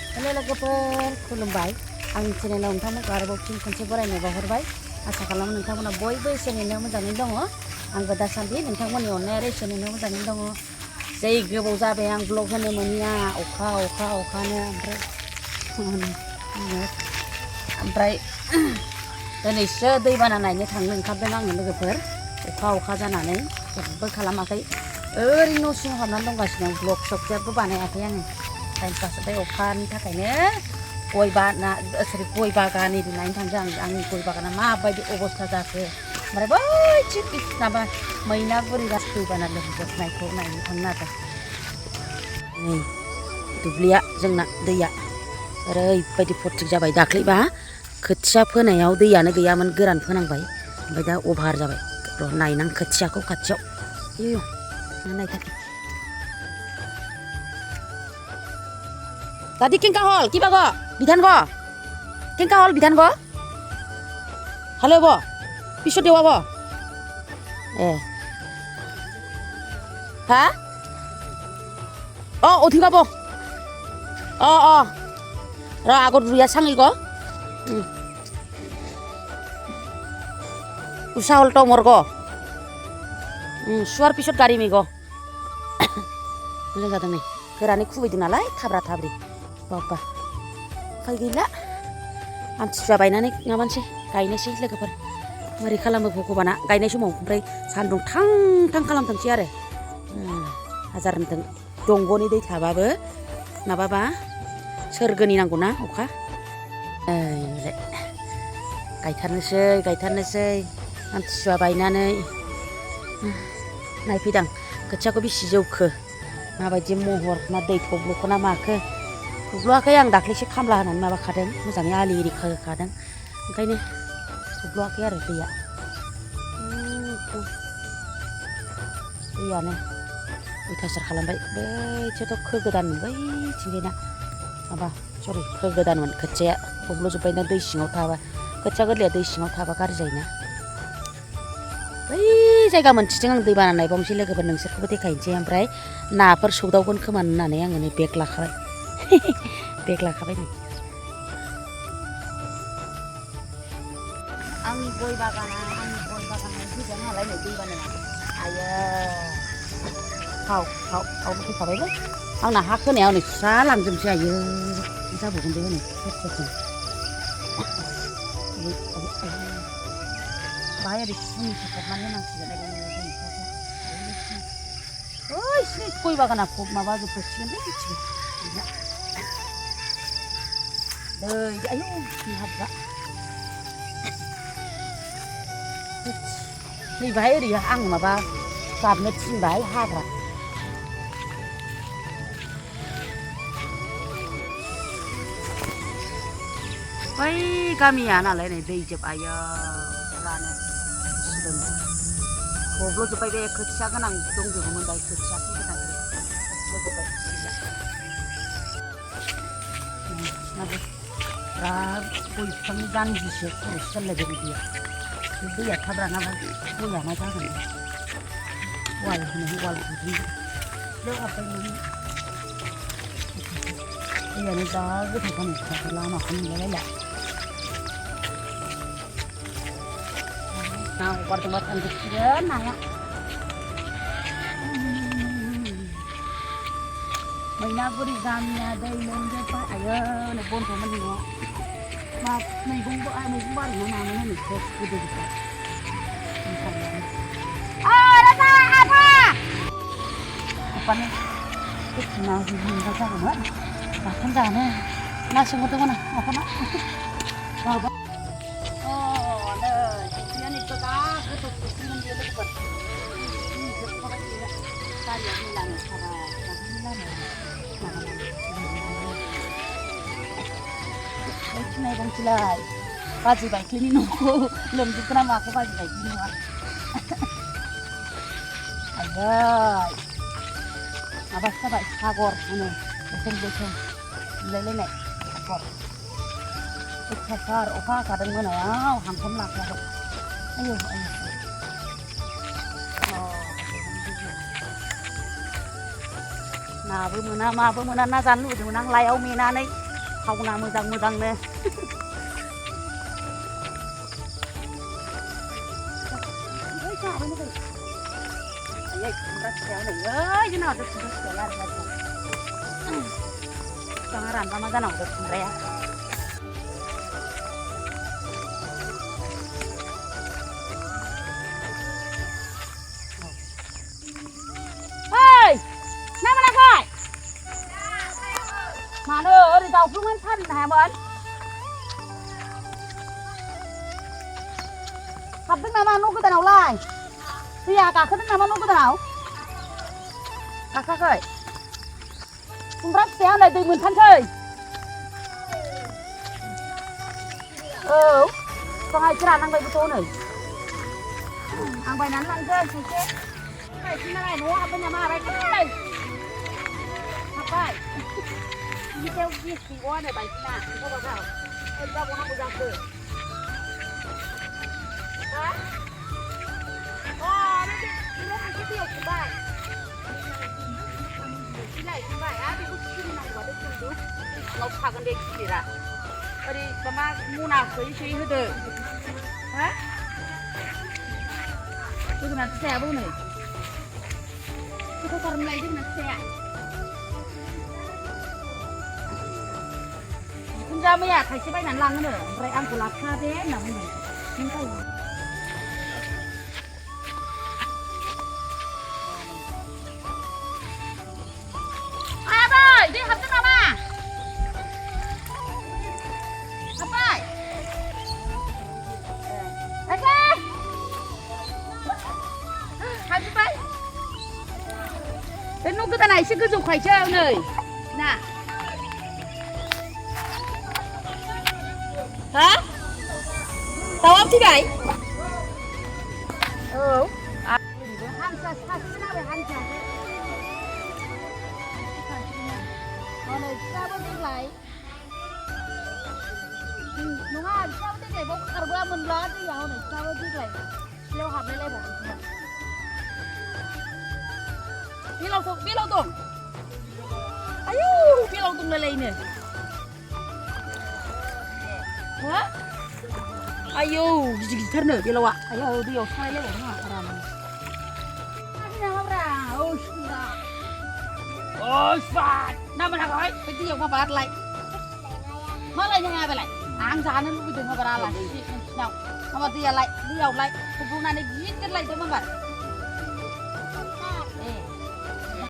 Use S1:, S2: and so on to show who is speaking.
S1: Hello लोगोफोर खुलुमबाय आंनि चेनेलाव नोंथांमोनखौ आरोबाव फिन खनसे बरायनाय बावहरबाय आसा खालामो नोंथांमोना बयबो इसोरनिनो मोजाङै दङ आंबो दासान्दि नोंथांमोननि अननाय आरो इसोरनिनो मोजाङै दङ जै गोबाव जाबाय आं ब्लग होनो मोनिया अखानो ओमफ्राय दिनैसो दैबाना नायनो थांनो ओंखारदों आङो लोगोफोर अखा जानानै जेबो खालामाखै ओरैनो न' सिङाव हाबनानै दंगासिनो ब्लग सग जेबो बानायाखै आङो टाइम पास बे अखानि थाखायनो गय बागान एरि नायनो थांदों आंनि गय बागाना माबायदि अबस्था जाखो ओमफ्राय बैथिं माबा मैनागुरि दैबाना लोमजोबनायखौ नायनो थांनो नागिरदों नै दुब्लिया जोंना दैया ओरैबायदि फटिक जाबाय दाख्लैबा खोथिया फोनायाव दैयानो गैयामोन गोरान फोनांबाय ओमफ्राय दा अभार जाबाय र' नायनां खोथियाखौ खाथियाव नायथार Tadi kengkak hol, kiba go? Bidan go? Kengkak hol bidan go? Halo bo? Pisau dewa bo? Hah? Oh, uthi go bo? Oh. Ra agor ruya sangi go? Usa hol to mor go? Suar pisau gari mi go? Moजां जादों नै गोरानै खुबैदों नालाय थाब्रा थाब्रि बाबा उफाय गैला आमथिसुवा बायनानै माबानोसै गायनोसै लोगोफोर मारै खालामो भगबाना गायनाय समाव ओमफ्राय सान्दुं थां खालामथोंसै आरो हाजार होनथों दंग'नि दै थाबाबो माबाबा सोरगोनि नांगौना अखा गायथारनोसै आमथिसुवा बायनानै नायफैदां खोथियाखौ बेसे जौखो माबायदि महर ना दै थब्ल'खो ना माखो थब्ल'आखै आं दाख्लैसो खामला होनानै माबाखादों मोजाङै आलि एरि खोखादों ओंखायनो थब्ल'आखै आरो दैयानो अयथासार खालामबाय बैथिंथ' खोगोदानमोन बैथिंजायना माबा सरि खोगोदानमोन खोथियाया थब्ल'जोब्बायना दै सिङाव थाबा खोथिया गोरलैया दै सिङाव थाबा गाज्रि जायोना बै जायगा मोनथिदों आं दैबाना नायबावनोसै लोगोफोर नोंसोरखौबो देखायनोसै ओमफ्राय नाफोर सौदावगोन खोमा होननानै आङो नै बेग लाखाबाय नै आंनि गय बागाना फैदों नालाय नै दैबानाया आयो थावबो फैखाबायबो आंना हा खोनायाव नै सुस्रा लांजोबनोसै आयो जाबावगोन बे हनै सेरजों बाहाय ओरै सिनिसो फबनानै होनांसिगोन गय बागाना माबाजोबसिगोनलै मिथिगौ दै आयौ हाब्बा नै बाहाय ओरै आं माबा गाबनो थिनबाय हाग्रा बै गामिया नालाय नै दै जोब आयो रानो थब्ल'जोब्बाय बे खोथिया गोनां दंजोबोमोन दायो खोथिया गोनां थब्ल'जोब्बाय बिराद गय बिफांनि जानजिसो खर'सो जालायबाय दैया बे दैया थाब रानाबा गया मा जागोन वाल गुदुं हाबबाय दैयानो जा गोथौखानो लामाखौ नुलायला ना हगारदोंबा थांजोबसिगोन नाया मैनागुरि गामिया दै लोमजोब्बाय आयो नै बन्ध'मोननि न'आव मा मैगं बारि ना मामोन होनो गोदोनिफ्राय आफानो ना मोनबा जागौमोन बाथोन जानो ना सोंहरदोंमोन आं आफाना नायबांसैलाय बाजै बायख्लिनि न'खौ लोमजोबगोन ना माखौ बाजै बायख्लिनि न'आ आयै माबासो जाबाय सागर होनो गोसोम नुलायलायनाय सागर अयथासार अखा हाखादों मोनायाव हांखौनो लाखायाखै आयौ नाबो मोना माबो मोना ना जानो लुबैदोंमोन आं लाइआव मेनानै खावना मोजां मोजांनो Vậy, rất xéo này ơi, chứ nào được rất xéo là cho nó làm ra nào được rẻ. Ê, nè mà coi. Mà nữa thì tàu cũng ăn thân hả bọn? Học tức nào mà nó cứ tao nào lại. Bây giờ cả khất nào mà nó có nào các ơi cũng rất xéo này từ mình thân chơi con ai chưa ăn bay cái tô này ăn bay nắn ăn chơi chơi chết cái gì này nó bên nhà mà bay cái này học bay đi theo gì quá này bay nào không bao giờ em ra muốn học bao giờ hả nó ăn cái điều của bạn cái này của bạn á thì cũng chưa nằm vào đây không đúng nó phá cái gì ra đi mà mua nào suy hết rồi hả cái này xe bố này cái con này cái này xeคุณจะไม่อยากใครชิบไปนั้นลังnữaไรăn của lạp pha thế nào này nhưng cái đi học tức nào mà học bài anh ơi học gì vậy đến lúc cái này sẽ cứ dùng khoai treo này nè hả tao ông chứ vậy Còn này sao bên đây lại đúng không? Sao bên đây bốc cà rô mình lá đi vào này sao bên đây lại leo hạt này lên một biết lâu tùng ayu biết lâu tùng lên nè hả ayu gì thật nữa biết lâu ạ ayu đi vào sai lên một hạt làm cái nào ra ôi phạt nào mà nói cái gì mà bà lại mất lại nhà lại ăn ra nó lúc bây giờ mà bà lại nào mà bà lại đi vào lại cái vụ này giết cái lại cho mà bà